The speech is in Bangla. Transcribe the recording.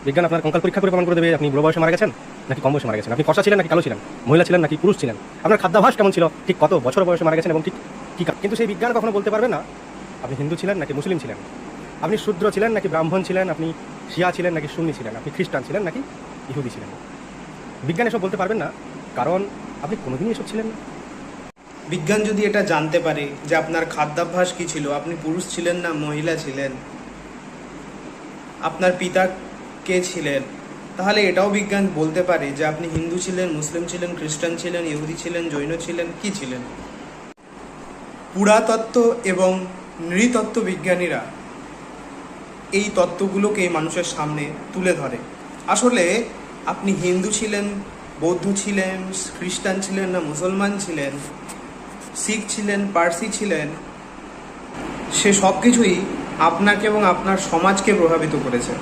বিজ্ঞান আপনার কঙ্কাল পরীক্ষা করে প্রমাণ করে দেবে আপনি বুড়ো বয়সে মারা গেছেন নাকি কম বয়সে মারা গেছেন, আপনি ফর্সা ছিলেন নাকি কালো ছিলেন, মহিলা ছিলেন নাকি পুরুষ ছিলেন, আপনার খাদ্যাভ্যাস কেমন ছিল, ঠিক কত বছর বয়সে মারা গেছেন এবং ঠিক কী। কিন্তু সেই বিজ্ঞান কখনো বলতে পারবে না আপনি হিন্দু ছিলেন নাকি মুসলিম ছিলেন, আপনি শূদ্র ছিলেন নাকি ব্রাহ্মণ ছিলেন, আপনি শিয়া ছিলেন নাকি সুন্নি ছিলেন, আপনি খ্রিস্টান ছিলেন নাকি ইহুদি ছিলেন। বিজ্ঞান এসব বলতে পারবেন না, কারণ আপনি কোনোদিনই এসব ছিলেন না। বিজ্ঞান যদি এটা জানতে পারে যে আপনার খাদ্যাভ্যাস কি ছিল, আপনি পুরুষ ছিলেন না মহিলা ছিলেন, আপনার পিতা কে ছিলেন, তাহলে এটাও বিজ্ঞান বলতে পারে যে আপনি হিন্দু ছিলেন, মুসলিম ছিলেন, খ্রিস্টান ছিলেন, ইহুদি ছিলেন, জৈন ছিলেন, কি ছিলেন। পুরাতত্ত্ব এবং নৃতত্ত্ব বিজ্ঞানীরা এই তত্ত্বগুলোকে মানুষের সামনে তুলে ধরে। আসলে আপনি হিন্দু ছিলেন, বৌদ্ধ ছিলেন, খ্রিস্টান ছিলেন না মুসলমান ছিলেন, শিখ ছিলেন, পার্সি ছিলেন, সে সব কিছুই আপনাকে এবং আপনার সমাজকে প্রভাবিত করেছে।